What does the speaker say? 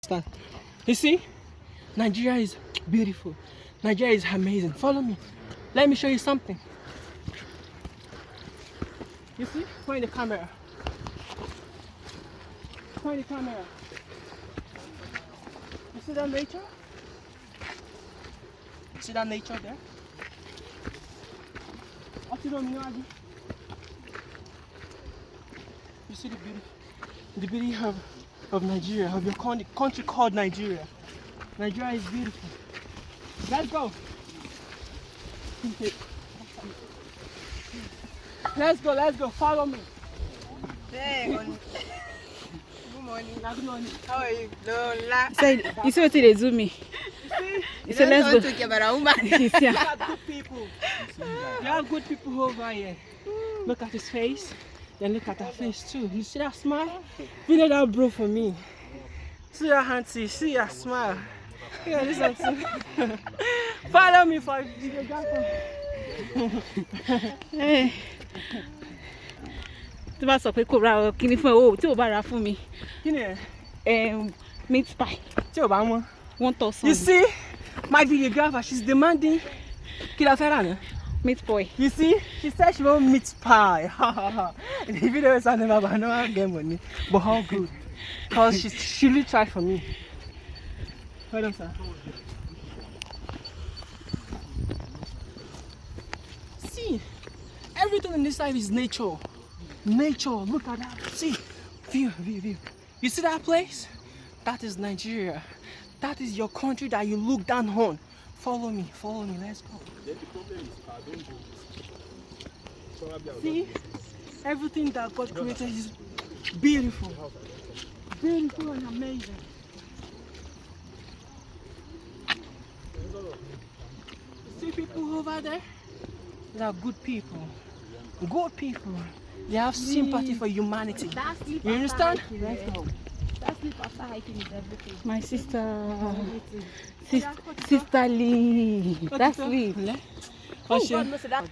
understand. You see, Nigeria is beautiful. Nigeria is amazing. Follow me. Let me show you something. You see? Point the camera. Point the camera. You see that nature? See that nature there? You see the beauty of Nigeria, of your country called Nigeria. Nigeria is beautiful. Let's go. Let's go. Follow me. Hey, good morning. Good morning. How are you? Lola. You see what they do me? You So let's go. talk about a woman. You have good people. You have good people over here. Look at his face. Then look at her face too. You see that smile? Video that bro for me. See that auntie. See that smile. Yeah, this auntie. Follow me for videographer. Hey. Tí bá sọ pé kò ra kíní fún ẹ o tí ò bá ra fún mi. Kí ni ẹ? Meat pie. Tí ò bá mọ̀. 1,000. You see, my videographer, she's demanding. Kí la fẹ́ rà náà? Meat pie. You see, she said she wants meat pie. The video is on but I know I get money. But how good? Because she really tried for me. Hold on, sir. See, everything in this life is nature. Nature, look at that. See, view. You see that place? That is Nigeria. That is your country that you look down on. Follow me, let's go. See, everything that God created is beautiful. Beautiful and amazing. See people over there? They are good people. Good people. They have sympathy for humanity. You understand? Let's go. That sleep after hiking is everything. My sister Lee. That's Lee. Oh, God knows that.